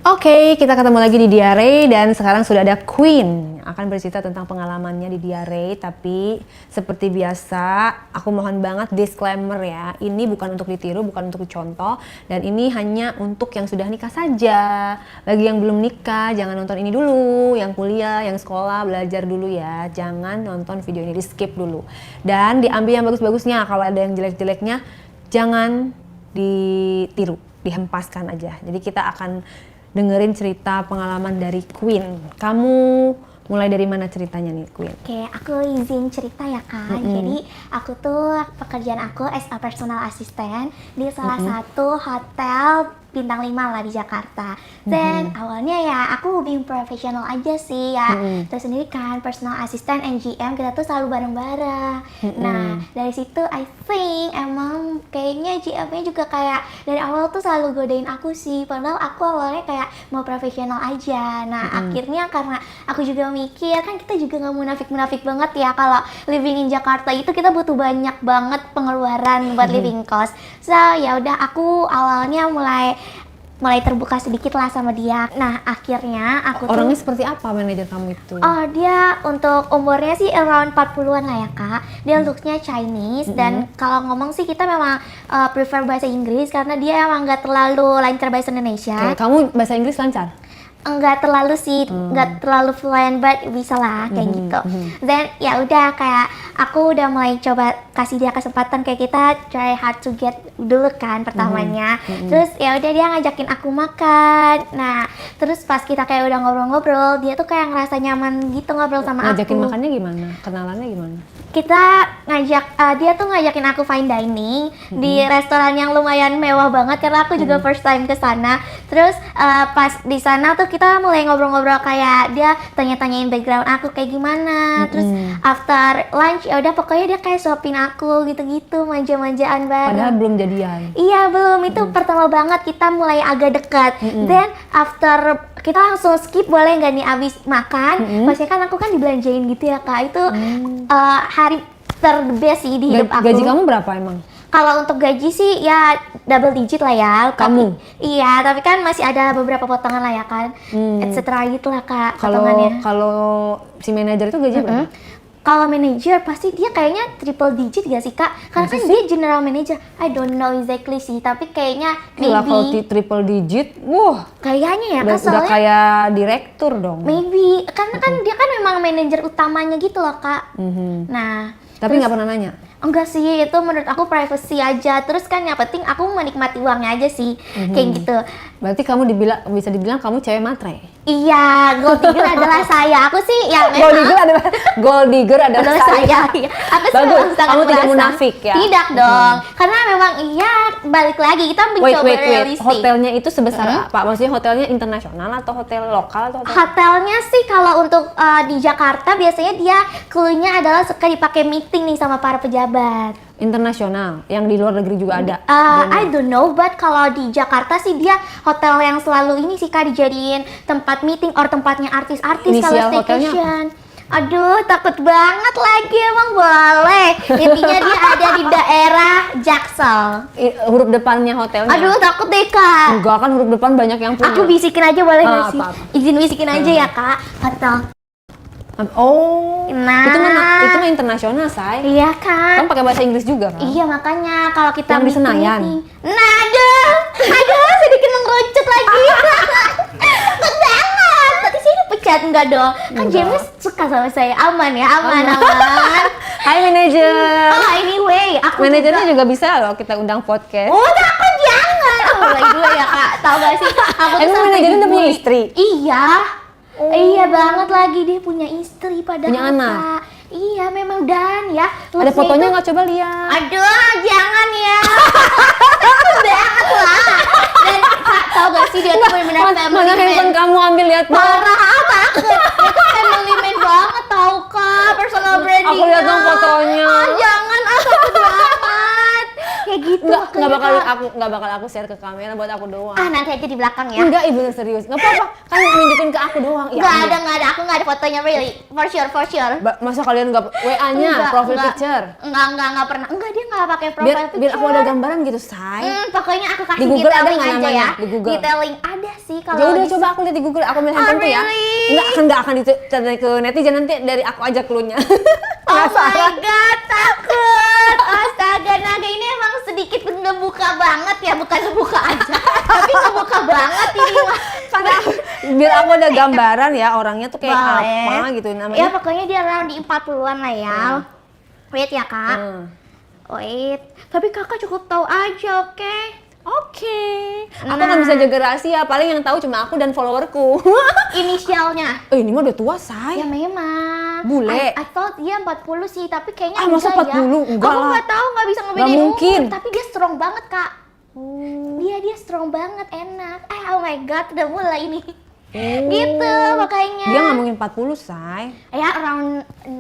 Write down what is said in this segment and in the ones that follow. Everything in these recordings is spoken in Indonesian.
Oke, kita ketemu lagi di Diare dan sekarang sudah ada Queen yang akan bercerita tentang pengalamannya di Diare. Tapi seperti biasa, aku mohon banget disclaimer ya, ini bukan untuk ditiru, bukan untuk dicontoh, dan ini hanya untuk yang sudah nikah saja. Bagi yang belum nikah, jangan nonton ini dulu. Yang kuliah, yang sekolah, belajar dulu ya. Jangan nonton video ini, di skip dulu. Dan diambil yang bagus-bagusnya, kalau ada yang jelek-jeleknya, jangan ditiru, dihempaskan aja. Jadi kita akan dengerin cerita pengalaman dari Queen. Kamu mulai dari mana ceritanya nih, Queen? Oke, aku izin cerita ya Kak. Jadi aku tuh pekerjaan aku as a personal assistant di salah satu hotel bintang 5 lah di Jakarta. Dan awalnya ya aku being profesional aja sih ya. Terus sendiri kan personal assistant and GM kita tuh selalu bareng-bareng. Nah dari situ I think emang kayaknya GM-nya juga kayak dari awal tuh selalu godain aku sih. Padahal aku awalnya kayak mau profesional aja. Nah akhirnya karena aku juga mikir kan kita juga nggak munafik-munafik banget ya kalau living in Jakarta itu kita butuh banyak banget pengeluaran buat living cost. So ya udah aku awalnya mulai terbuka sedikit lah sama dia. Nah akhirnya aku Orangnya seperti apa manajer kamu itu? Oh dia untuk umurnya sih around 40-an lah ya Kak. Dia looknya Chinese dan kalau ngomong sih kita memang prefer bahasa Inggris karena dia emang nggak terlalu lancar bahasa Indonesia. Kamu bahasa Inggris lancar? Enggak terlalu sih, enggak terlalu fluent, but bisa lah kayak gitu. Dan ya udah kayak aku udah mulai coba kasih dia kesempatan kayak kita try hard to get dulu kan pertamanya. Terus ya udah dia ngajakin aku makan. Nah, terus pas kita kayak udah ngobrol-ngobrol, dia tuh kayak ngerasa nyaman gitu ngobrol sama aku. Ngajakin makannya gimana? Kenalannya gimana? Kita dia tuh ngajakin aku fine dining di restoran yang lumayan mewah banget karena aku juga first time ke sana. Terus pas di sana tuh kita mulai ngobrol-ngobrol kayak dia tanya-tanyain background aku kayak gimana. Terus after lunch ya udah pokoknya dia kayak suapin aku gitu-gitu, manja-manjaan bareng. Padahal belum jadian. Iya belum, itu pertama banget kita mulai agak dekat. Then after kita langsung skip boleh nggak nih abis makan? Maksudnya kan aku kan dibelanjain gitu ya Kak. Itu hari terbest sih di hidup aku. Gaji kamu berapa emang? Kalau untuk gaji sih ya double digit lah ya. Kamu? Iya, tapi kan masih ada beberapa potongan lah ya kan. Et cetera gitu lah Kak potongannya. Kalau si manajer itu gaji berapa? Kalau manajer pasti dia kayaknya triple digit gak sih Kak? Karena kan dia general manager. I don't know exactly sih, tapi kayaknya Gila, kalau maybe triple digit, wah kayaknya ya Kak, udah soalnya kayak direktur dong. maybe karena kan dia kan memang manajer utamanya gitu loh Kak. Nah, Tapi nggak pernah nanya? enggak sih, itu menurut aku privacy aja. Terus kan yang penting aku menikmati uangnya aja sih, kayak gitu. Berarti kamu bisa dibilang kamu cewek matre? Iya, gold digger adalah saya. Aku sih yang Gold digger adalah saya. Iya. Aku sih Bagus, memang sangat kamu tidak merasa. munafik ya? Tidak dong, karena memang iya balik lagi kita mencoba Wait. realistik. Hotelnya itu sebesar apa? Maksudnya hotelnya internasional atau hotel lokal atau hotel? Hotelnya sih kalau untuk di Jakarta biasanya dia clue-nya adalah suka dipakai meeting nih sama para pejabat. Internasional, yang di luar negeri juga ada? I don't know, but kalau di Jakarta sih dia hotel yang selalu ini sih Kak dijadiin tempat meeting or tempatnya artis-artis kalau Inisial hotelnya staycation. Aduh, takut banget lagi emang boleh. Intinya dia ada di daerah Jaksel. Huruf depannya hotelnya? Aduh, takut deh Kak. Enggak, kan huruf depan banyak yang punya. Aku bisikin aja boleh nggak sih? apa-apa. Izin bisikin aja ya Kak. Hotel. Oh, Nah. itu mah internasional, say. Iya kan? Kamu pakai bahasa Inggris juga kan? Iya makanya kalau kita Yang di Senayan? Nah aduh sedikit mengerucut lagi. Takut banget. Nanti saya dipecat enggak dong? Kan James suka sama saya, aman ya, aman. Hai manajer. Oh anyway, aku Manajernya juga bisa loh kita undang podcast. Oh takut jangan. Oh mulai dulu ya Kak. Tahu gak sih? Aku tuh Emang sampai manajernya udah punya dibully. istri? Iya. Iya banget lagi dia punya istri padahal. Punya anak? Kak. Iya memang dan ya. Ada looks-nya fotonya itu- nggak, coba lihat? Aduh, jangan ya. Takut banget lah. Dan Kak, tau gak sih dia tuh bener-bener Mana family handphone man. kamu ambil lihat dong. Parah, takut. Dia tuh family man banget tau Kak, personal branding. Aku lihat dong fotonya. Jangan, takut banget. Kayak gitu nggak bakal aku share ke kamera buat aku doang. Ah, nanti aja di belakang ya. Enggak, ibu serius. Nggak apa-apa. Kan nunjukin ke aku doang. Ya, Nggak ada. Aku nggak ada fotonya really. For sure. Masa kalian nggak WA-nya, profile picture? Nggak pernah. Enggak, dia nggak pakai profile picture. Biar aku ada gambaran gitu, say. Pokoknya aku kasih Di Google ada detailing nggak aja namanya? ya. Di Google. Detailing ada sih kalau. Ya udah coba aku lihat di Google. Aku ambil handphone tuh ya. Really? Nggak akan dicari ke netizen, nanti dari aku aja clue-nya. Oh my god, takut. Astaga, Naga ini emang sedikit ngebuka banget ya, bukan ngebuka aja, tapi ngebuka banget ini mah. Biar aku ada gambaran ya orangnya tuh kayak Boleh. apa gitu namanya. Ya pokoknya dia around di 40-an lah ya. Wait ya kak. Wait, tapi kakak cukup tahu aja, oke? Oke. Aku nggak bisa jaga rahasia, paling yang tahu cuma aku dan followerku. Inisialnya. Ini mah udah tua, say. Ya memang. Bule. I thought dia 40 sih, tapi kayaknya masa enggak 40? ya. Enggak Aku lah. nggak tahu, nggak bisa ngebedain Nggak mungkin. umur, tapi dia strong banget kak. Dia strong banget, enak. Oh my god, udah mulai ini. Gitu makanya. Dia nggak mungkin 40, say. Ya around 60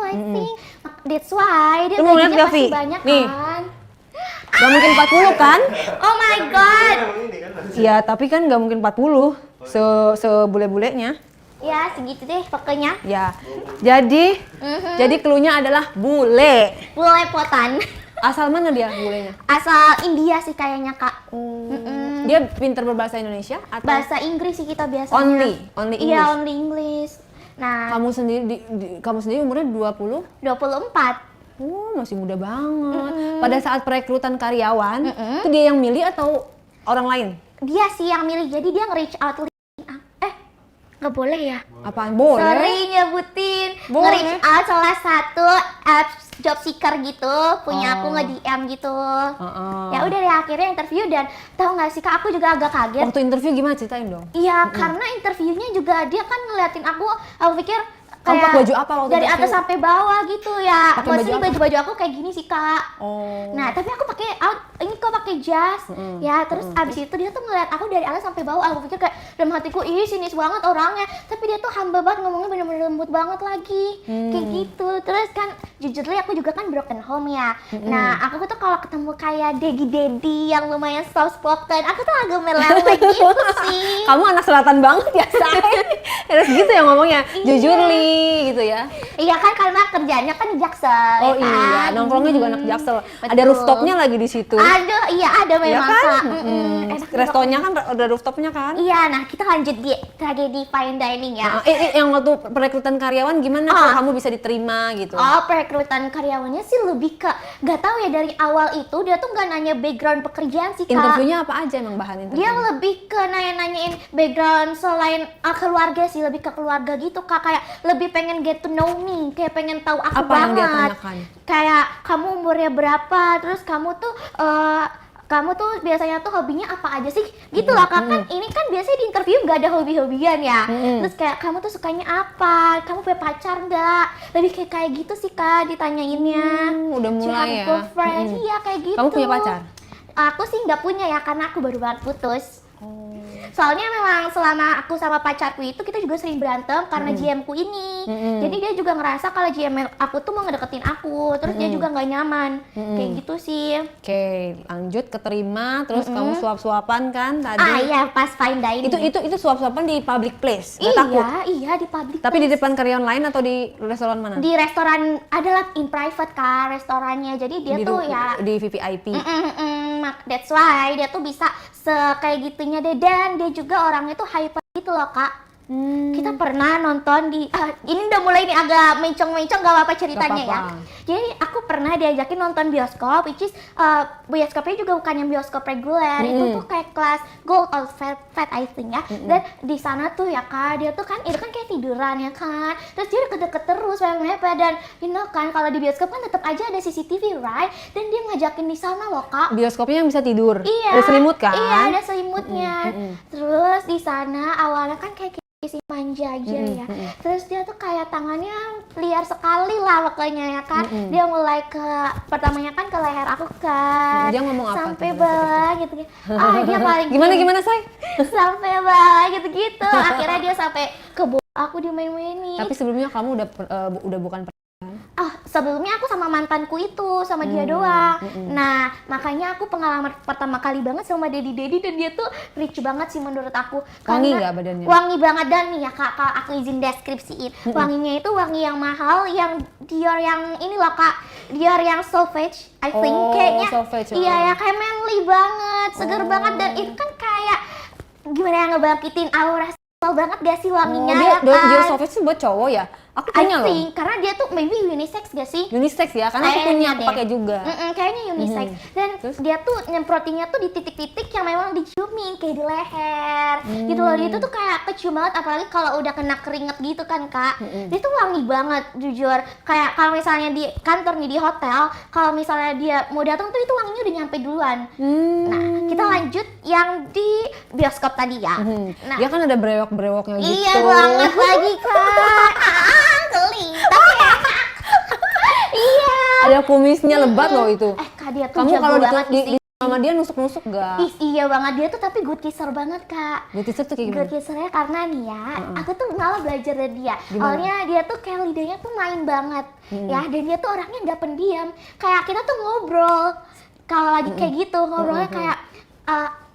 I think. That's why dia Lu mau lihat gajinya nggak, pasti Vi? banyak Nih. kan. Nggak mungkin 40 kan? Oh my god. Ya, tapi kan nggak mungkin 40. Sebule-bulenya. Ya segitu deh pokoknya. Ya. Jadi clue-nya adalah bule. Belepotan. Asal mana dia bulenya? Asal India sih kayaknya kak. Dia pinter berbahasa Indonesia atau Bahasa Inggris sih kita biasanya. only English? Iya only English. Nah Kamu sendiri umurnya 20? 24. Oh, masih muda banget. Pada saat perekrutan karyawan, itu dia yang milih atau orang lain? Dia sih yang milih, jadi dia nge-reach out nggak boleh ya? Apaan? Boleh. Sorry nyebutin. Boleh. Nge-reach out salah satu apps job seeker gitu, punya aku nge-DM gitu. Ya udah deh akhirnya interview dan tahu nggak sih kak, aku juga agak kaget. Waktu interview gimana, ceritain dong? Iya, karena interviewnya juga dia kan ngeliatin aku pikir Kamu kayak pakai baju apa waktu dari interview? atas sampai bawah gitu ya. Pakai baju Maksudnya apa? baju-baju aku kayak gini sih kak. Oh. Nah tapi aku pakai ini kok pakai jas ya. Terus abis itu dia tuh ngeliat aku dari atas sampai bawah. Aku pikir kayak dalam hatiku ih sinis banget orangnya. Tapi dia tuh humble banget, ngomongnya bener-bener lembut banget lagi. Kayak gitu. Terus kan jujurly aku juga kan broken home ya. Nah aku tuh kalau ketemu kayak daddy yang lumayan soft spoken, aku tuh agak meleleh gitu sih. Kamu anak selatan banget ya, say. Harus gitu ya ngomongnya, jujurly gitu ya. Iya kan karena kerjanya kan di Jaksel. Oh ya iya, kan? nongkrongnya juga anak Jaksel. Ada Betul. rooftopnya lagi di situ. Aduh, iya ada Ya memang kan? kak. Enak Restonya kan ada rooftopnya kan? Iya, nah kita lanjut di tragedi fine dining ya. Yang waktu perekrutan karyawan gimana kalau kamu bisa diterima gitu? Oh, perekrutan karyawannya sih lebih ke nggak tahu ya, dari awal itu dia tuh nggak nanya background pekerjaan sih kak. Interviewnya apa aja emang bahan interview? Dia lebih ke nanya-nanyain background selain keluarga sih, lebih ke keluarga gitu kak. Kayak lebih pengen get to know me, kayak pengen tahu aku Apa yang dia banget. tanyakan? Kayak kamu umurnya berapa, terus kamu tuh biasanya tuh hobinya apa aja sih? Gitu lah kak, kan ini kan biasanya di interview nggak ada hobi-hobian ya. Terus kayak kamu tuh sukanya apa? Kamu punya pacar nggak? Lebih kayak gitu sih kak ditanyainnya. Udah mulai ya. Girlfriend, iya kayak gitu. Kamu punya pacar? Aku sih nggak punya ya, karena aku baru banget putus. Soalnya memang selama aku sama pacarku itu kita juga sering berantem karena GM-ku ini. Jadi dia juga ngerasa kalau GM aku tuh mau ngedeketin aku, terus dia juga nggak nyaman. Kayak gitu sih. Oke, lanjut keterima, terus kamu suap-suapan kan tadi? Ah iya, pas fine dining. Itu suap-suapan di public place, nggak takut? Iya di public. Tapi di depan karyawan lain atau di restoran mana? Di restoran adalah in private kak restorannya. Jadi dia tuh ya di VVIP. that's why dia tuh bisa kayak gitunya deh, dan dia juga orangnya tuh hyper gitu loh kak. Kita pernah nonton di ini udah mulai nih agak mencong-mencong, gak apa-apa ceritanya ya. Jadi aku pernah diajakin nonton bioskop, which is bioskopnya juga bukan yang bioskop reguler, itu tuh kayak kelas gold or fat I think ya. Dan di sana tuh ya kak, dia tuh kan itu kan kayak tiduran ya kan, terus dia deket-deket terus mepet, dan you know kan kalau di bioskop kan tetap aja ada CCTV right, dan dia ngajakin di sana loh kak. Bioskopnya yang bisa tidur, Iya, ada selimut kan? Iya ada selimutnya. Terus di sana awalnya kan kayak si manja aja ya. Terus dia tuh kayak tangannya liar sekali lah pokoknya ya kan. Dia mulai pertamanya kan ke leher aku kan. Dia ngomong apa? Sampai bawah gitu. Dia paling Gimana say? sampai bawah gitu-gitu. Akhirnya dia sampai ke bawah aku dimain-mainin. Tapi sebelumnya kamu udah bukan sebelumnya aku sama mantanku itu, sama dia doang. Nah, makanya aku pengalaman pertama kali banget sama Daddy dan dia tuh rich banget sih menurut aku. Wangi Karena nggak badannya? Wangi banget, dan nih ya Kak, kalau aku izin deskripsiin. Wanginya itu wangi yang mahal, yang Dior yang ini loh Kak, Dior yang Sauvage, I think kayaknya. Sauvage, Iya ya, kayak manly banget, seger banget, dan itu kan kayak gimana yang ngebangkitin aura seksual banget gak sih wanginya ya kan? Dior Sauvage itu buat cowok ya? Aku punya loh. Karena dia tuh maybe unisex gak sih? Unisex ya, karena aku punya, aku deh. pakai juga. Kayaknya unisex. Dan dia tuh nyemprotinnya tuh di titik-titik yang memang diciumin, kayak di leher gitu loh. Dia tuh kayak kecium banget, apalagi kalau udah kena keringet gitu kan Kak. Dia tuh wangi banget jujur. Kayak kalau misalnya di kantor nih, di hotel, kalau misalnya dia mau datang tuh itu wanginya udah nyampe duluan. Nah, kita lanjut yang di bioskop tadi ya. Nah, Dia kan ada brewok-brewoknya gitu. iya banget lagi Kak. Geli. Tapi iya. Ada kumisnya lebat loh itu. Kak, dia tuh Kamu jago kalau banget sih. sama dia nusuk-nusuk gak? Iya banget, dia tuh tapi good kisser banget Kak. Good kisser tuh kayak Good gimana? kissernya karena nih ya, aku tuh malah belajar dari dia. Awalnya dia tuh kayak lidahnya tuh main banget, ya, dan dia tuh orangnya nggak pendiam. Kayak kita tuh ngobrol, kalau lagi kayak gitu ngobrolnya kayak,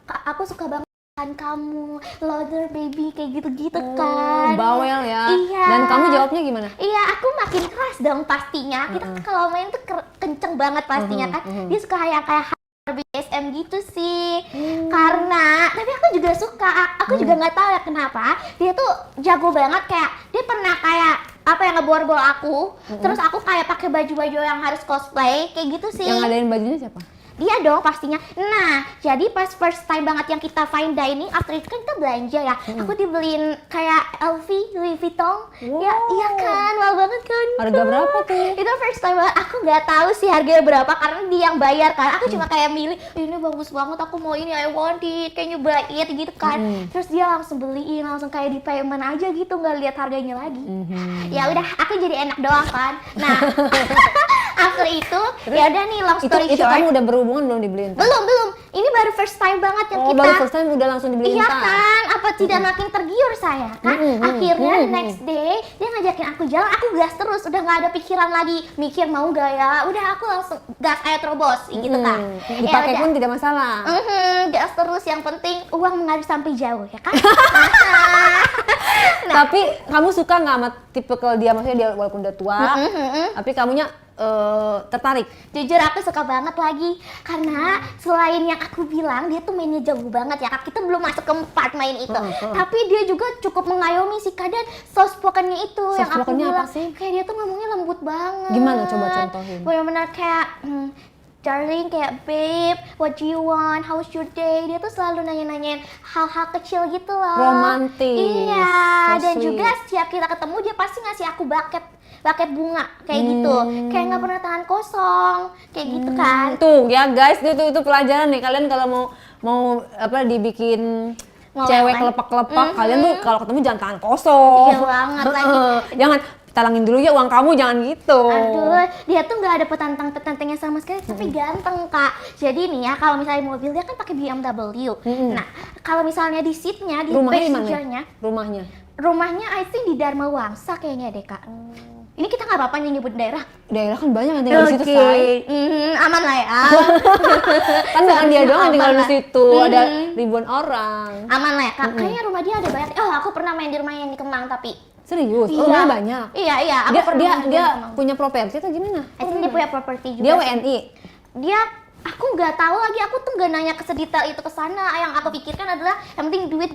aku suka banget kamu, lover baby, kayak gitu-gitu kan. Bawel ya. Iya. Dan kamu jawabnya gimana? Iya, aku makin keras dong pastinya. Kita kalau main tuh kenceng banget pastinya kan. Dia suka kayak BDSM gitu sih. Karena tapi aku juga suka. Aku juga nggak tahu ya kenapa. Dia tuh jago banget, kayak dia pernah kayak apa yang ngebor-bor aku. Terus aku kayak pakai baju-baju yang harus cosplay kayak gitu sih. Yang ngadain bajunya siapa? Dia dong pastinya. Nah, jadi pas first time banget yang kita fine dining, after itu kan kita belanja ya. Aku dibeliin kayak LV, Louis Vuitton. Wow. Ya, iya kan, mahal banget kan. Harga berapa tuh? Itu first time banget. Aku nggak tahu sih harganya berapa karena dia yang bayar kan. Aku cuma kayak milih, ini bagus banget, aku mau ini, I want it, can you buy it gitu kan. Terus dia langsung beliin, langsung kayak di payment aja gitu, nggak lihat harganya lagi. Ya udah, aku jadi enak doang kan. Nah, after itu ya udah nih, long story Itu short. kamu udah berhubungan belum dibeliin? Belum. Ini baru first time banget yang kita. Baru first time udah langsung dibeliin Iya tas? kan, apa tidak makin tergiur saya kan? Akhirnya next day dia ngajakin aku jalan, aku gas terus, udah nggak ada pikiran lagi mikir mau nggak ya, udah aku langsung gas ayo terobos gitu kan. Dipakai pun tidak masalah. Gas terus, yang penting uang mengalir sampai jauh ya kan. Tapi kamu suka nggak sama tipikal dia, maksudnya dia walaupun udah tua, tapi kamunya tertarik? Jujur aku suka banget lagi, karena selain yang aku bilang dia tuh mainnya jago banget ya Kak, kita belum masuk ke part main itu, tapi dia juga cukup mengayomi sih Kak, dan soft spokennya itu yang aku spokennya bilang apa sih? kayak dia tuh ngomongnya lembut banget. Gimana, coba contohin? Bener-bener kayak darling, kayak babe, what do you want, how's your day, dia tuh selalu nanya-nanyain hal-hal kecil gitu loh. Romantis. Iya, So dan sweet. juga setiap kita ketemu dia pasti ngasih aku bucket bunga kayak gitu, kayak nggak pernah tangan kosong kayak gitu kan. Tuh ya guys, itu pelajaran nih, kalian kalau mau apa dibikin Mau cewek apa? kelepak-kelepak, kalian tuh kalau ketemu jangan tangan kosong. Iya banget lagi. Jangan talangin dulu ya uang kamu, jangan gitu. Aduh, dia tuh nggak ada petantang-petantangnya sama sekali, tapi ganteng Kak. Jadi nih ya, kalau misalnya mobil dia kan pakai BMW. Nah, kalau misalnya di seatnya, di Rumahnya di mana? passengernya, Rumahnya I think di Dharma Wangsa kayaknya deh Kak. Ini kita nggak apa-apa nyebut daerah. daerah kan banyak yang tinggal di situ, say. Aman lah ya. Kan bukan dia doang yang tinggal di Aman lah. situ, ada ribuan orang. Aman lah ya Kak. Kayaknya rumah dia ada banyak. Oh, aku pernah main di rumah yang di Kemang tapi. Serius? Iya. Rumahnya banyak. Iya. Aku Dia pernah dia main di dia Kemang. punya properti atau gimana? I think dia punya properti juga. Dia sih. WNI. Dia, aku nggak tahu lagi, aku tuh nggak nanya ke sedetail itu ke sana. Yang aku pikirkan adalah yang penting duit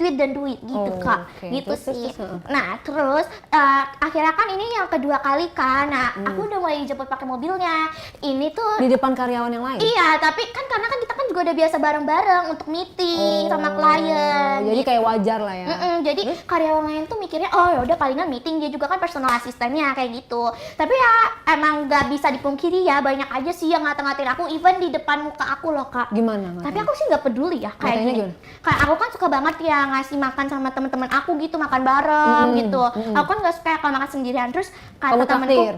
gitu Kak. Oke. Gitu Terus, sih. terus. Nah terus akhirnya kan ini yang kedua kali kan. Nah aku udah mulai dijemput pakai mobilnya. Ini tuh Di depan karyawan yang lain. iya, tapi kan karena kan kita kan juga udah biasa bareng-bareng untuk meeting sama klien. Jadi kayak wajar lah ya. Jadi karyawan lain tuh mikirnya oh ya udah palingan meeting, dia juga kan personal asistennya kayak gitu. Tapi ya emang nggak bisa dipungkiri ya, banyak aja sih yang ngata-ngatain aku even di depan muka aku loh Kak. Gimana? Tapi aku sih nggak peduli ya kayak Ngatainnya gini. gimana? Kayak aku kan suka banget ya ngasih makan sama teman-teman aku gitu, makan bareng gitu. Aku kan nggak suka kalau makan sendirian. Terus kata Kamu temanku, traktir?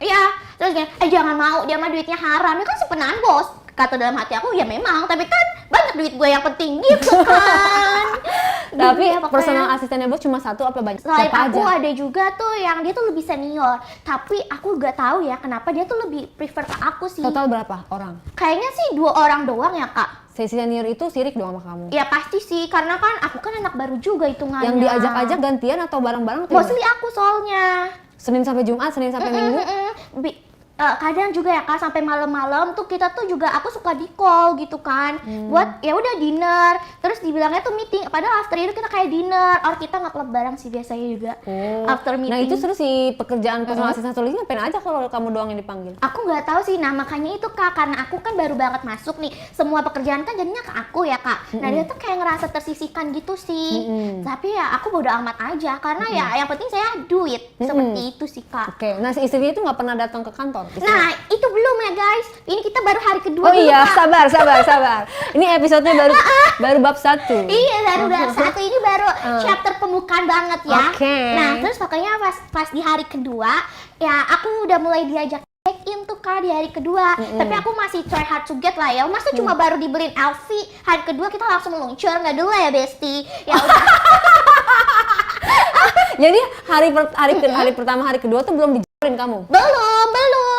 iya, terus kayak jangan mau, dia mah duitnya haram. Dia kan sepenaan bos. Kata dalam hati aku ya memang, tapi kan banyak duit gue yang penting gitu kan. Tapi Gitu ya, pokoknya. personal asistennya bos cuma satu apa banyak? Selain Siapa aku aja? ada juga tuh yang dia tuh lebih senior, tapi aku gak tahu ya kenapa dia tuh lebih prefer ke aku sih. Total berapa orang? Kayaknya sih 2 orang doang ya kak. Senior itu sirik dong sama kamu. Ya pasti sih, karena kan aku kan anak baru juga hitungannya. Yang diajak-ajak gantian atau bareng-bareng? Mostly aku soalnya. Senin sampai Jumat, Senin sampai Minggu. Kadang juga ya kak sampai malam-malam tuh kita tuh juga aku suka di call gitu kan buat ya udah dinner, terus dibilangnya tuh meeting, padahal after itu kita kayak dinner or kita nge-club bareng sih biasanya juga after meeting. Nah itu seru sih pekerjaan personal assistant tulis ngapain aja kalau kamu doang yang dipanggil? Aku nggak tahu sih, nah makanya itu kak, karena aku kan baru banget masuk nih, semua pekerjaan kan jadinya ke aku ya kak. Nah dia tuh kayak ngerasa tersisihkan gitu sih, tapi ya aku bodo amat aja karena ya yang penting saya duit, seperti itu sih kak. Oke, nah si istrinya itu nggak pernah datang ke kantor? Nah itu belum ya guys, ini kita baru hari kedua Oh dulu, iya, kak. sabar. Ini episodenya baru bab 1. Iya baru satu, ini baru chapter pembukaan banget ya. Oke. Nah terus pokoknya pas di hari kedua ya aku udah mulai diajak check in tuh kak di hari kedua. Tapi aku masih try hard to get lah ya. Masa cuma baru dibeliin LV, hari kedua kita langsung meluncur, nggak dulu ya bestie. Ya udah. Jadi hari pertama hari kedua tuh belum dijalin kamu? Belum.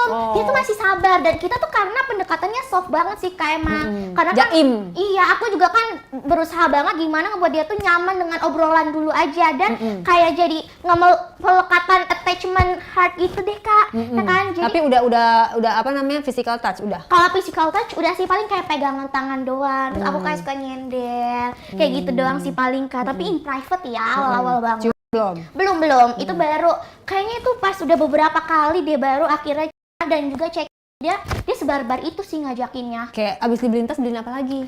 Oh. Dia tuh masih sabar, dan kita tuh karena pendekatannya soft banget sih kak emang. Karena kan, Jaim. iya aku juga kan berusaha banget gimana ngebuat dia tuh nyaman dengan obrolan dulu aja, dan kayak jadi pelekatan attachment heart gitu deh kak. Ya kan? Jadi Tapi udah apa namanya physical touch udah. kalau physical touch udah sih paling kayak pegangan tangan doang. Terus aku kayak suka nyender, kayak gitu doang sih paling kak. Tapi in private ya awal-awal banget. Belum. Itu baru kayaknya itu pas udah beberapa kali dia baru akhirnya, dan juga cek dia sebarbar itu sih ngajakinnya. Kayak abis dibeliin tas beliin apa lagi?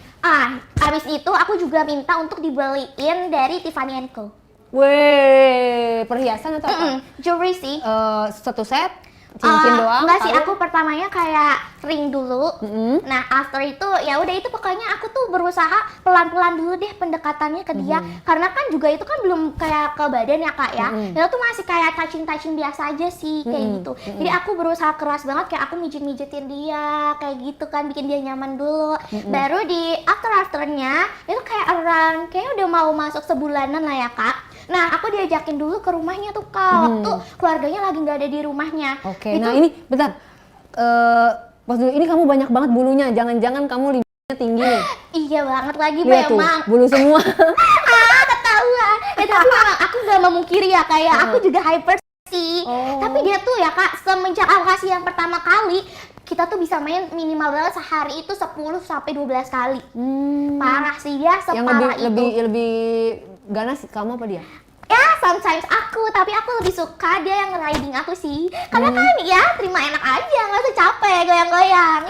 Abis itu aku juga minta untuk dibeliin dari Tiffany & Co. Weh, perhiasan atau apa? Jewelry sih. Satu set, cincin doang? Enggak sih, kalung? aku pertamanya kayak ring dulu. Nah after itu ya udah, itu pokoknya aku tuh berusaha pelan-pelan dulu deh pendekatannya ke dia, karena kan juga itu kan belum kayak ke badan ya kak ya. Itu tuh masih kayak touching biasa aja sih kayak gitu. Jadi aku berusaha keras banget, kayak aku mijetin dia kayak gitu kan, bikin dia nyaman dulu. Baru di afternya itu kayak around kayaknya udah mau masuk sebulanan lah ya kak. Nah aku diajakin dulu ke rumahnya tuh kak, waktu keluarganya lagi nggak ada di rumahnya. Oke, nah ini bentar. Pas dulu ini kamu banyak banget bulunya, jangan-jangan kamu lidahnya tinggi nih. Iya banget lagi Lihat tuh, memang. bulu semua. Ketahuan. Tapi memang aku gak memungkiri ya kayak aku juga hyper sih. Tapi dia tuh ya kak, semenjak aku kasih yang pertama kali, kita tuh bisa main minimal banget sehari itu 10 sampai 12 kali. Parah sih dia, Yang separah itu. lebih ganas kamu apa dia? Ya sometimes aku, tapi aku lebih suka dia yang riding aku sih. Karena kan ya terima enak aja, nggak usah capek goyang-goyang.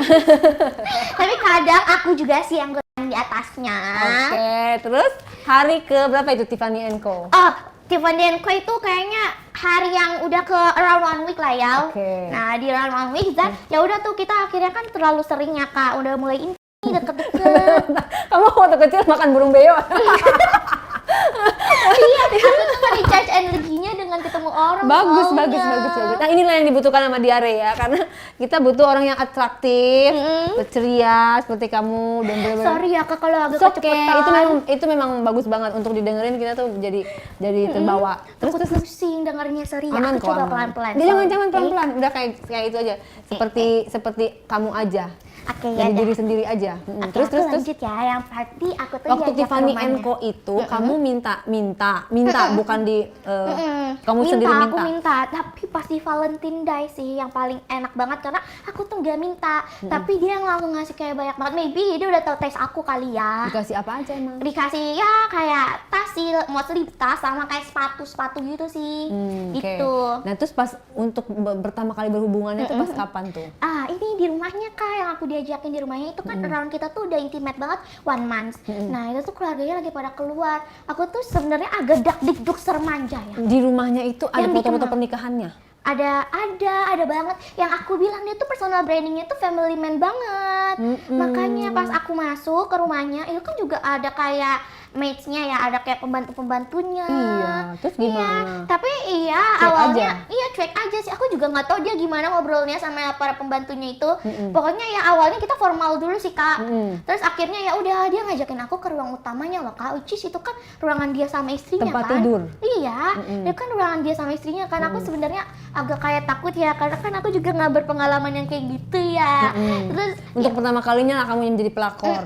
Tapi kadang aku juga sih yang goyang di atasnya. Oke, terus hari ke berapa itu Tiffany & Co? Tiffany & Co itu kayaknya hari yang udah ke around 1 week lah ya. Oke. Nah di around 1 week dan ya udah tuh kita akhirnya kan terlalu sering ya kak, udah mulai ini deket-deket. Kamu waktu kecil makan burung beo? Iya, aku tuh nge-recharge energinya dengan ketemu orang. bagus. soalnya. Nah inilah yang dibutuhkan sama diare ya, karena kita butuh orang yang atraktif, ceria seperti kamu dan benar-benar. Sorry ya kak kalau agak It's okay. kecepatan. Itu memang bagus banget untuk didengerin, kita tuh jadi terbawa. Terus pusing dengarnya, sorry ya. Aman Aku kok, coba aman. pelan-pelan. Dia jangan Oke. pelan-pelan, udah kayak itu aja. Seperti kamu aja. Oke, Jadi ya diri udah. sendiri aja. Oke, Terus aku lanjut ya, yang party aku tuh waktu diajak ke Tiffany rumahnya. Co itu kamu minta bukan kamu minta, sendiri aku minta, tapi pas di Valentine Day sih yang paling enak banget karena aku tuh nggak minta, tapi dia yang langsung ngasih kayak banyak banget. Maybe dia udah tahu taste aku kali ya. Dikasih apa aja emang? Dikasih ya kayak tas sih, mostly tas sama kayak sepatu gitu sih. Oke. Gitu. Nah terus pas untuk pertama kali berhubungannya itu pas kapan tuh? Ini di rumahnya kak, yang aku diajakin di rumahnya itu kan around kita tuh udah intimate banget 1 month. Nah itu tuh keluarganya lagi pada keluar. Aku tuh sebenarnya agak dak-dikduk sermanja ya. Di rumahnya itu ada Yang foto-foto dikenal. pernikahannya? Ada banget. Yang aku bilang dia tuh personal brandingnya tuh family man banget. Makanya pas aku masuk ke rumahnya itu kan juga ada kayak mates-nya ya, ada kayak pembantu-pembantunya. Iya, terus gimana? Iya, tapi iya Cuek awalnya aja? iya cuek aja sih. Aku juga nggak tahu dia gimana ngobrolnya sama para pembantunya itu. Pokoknya ya awalnya kita formal dulu sih Kak. Terus akhirnya ya udah dia ngajakin aku ke ruang utamanya loh Kak. Which is itu kan ruangan dia sama istrinya Tempat kan. tidur? Iya, itu kan ruangan dia sama istrinya kan. Aku sebenarnya agak kayak takut ya karena kan aku juga nggak berpengalaman yang kayak gitu ya. Terus Untuk pertama kalinya lah kamu menjadi pelakor.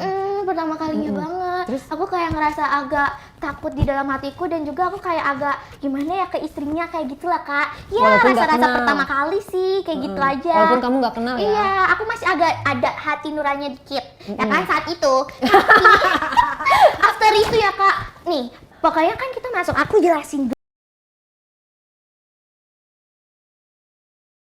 pertama kalinya banget. Terus? Aku kayak ngerasa agak takut di dalam hatiku dan juga aku kayak agak gimana ya ke istrinya kayak gitulah Kak. Ya Walaupun nggak rasa-rasa kenal. pertama kali sih kayak gitu aja. Walaupun kamu nggak kenal ya? Iya, aku masih agak ada hati nuraninya dikit. Ya kan saat itu. Tapi after itu ya Kak, nih pokoknya kan kita masuk, aku jelasin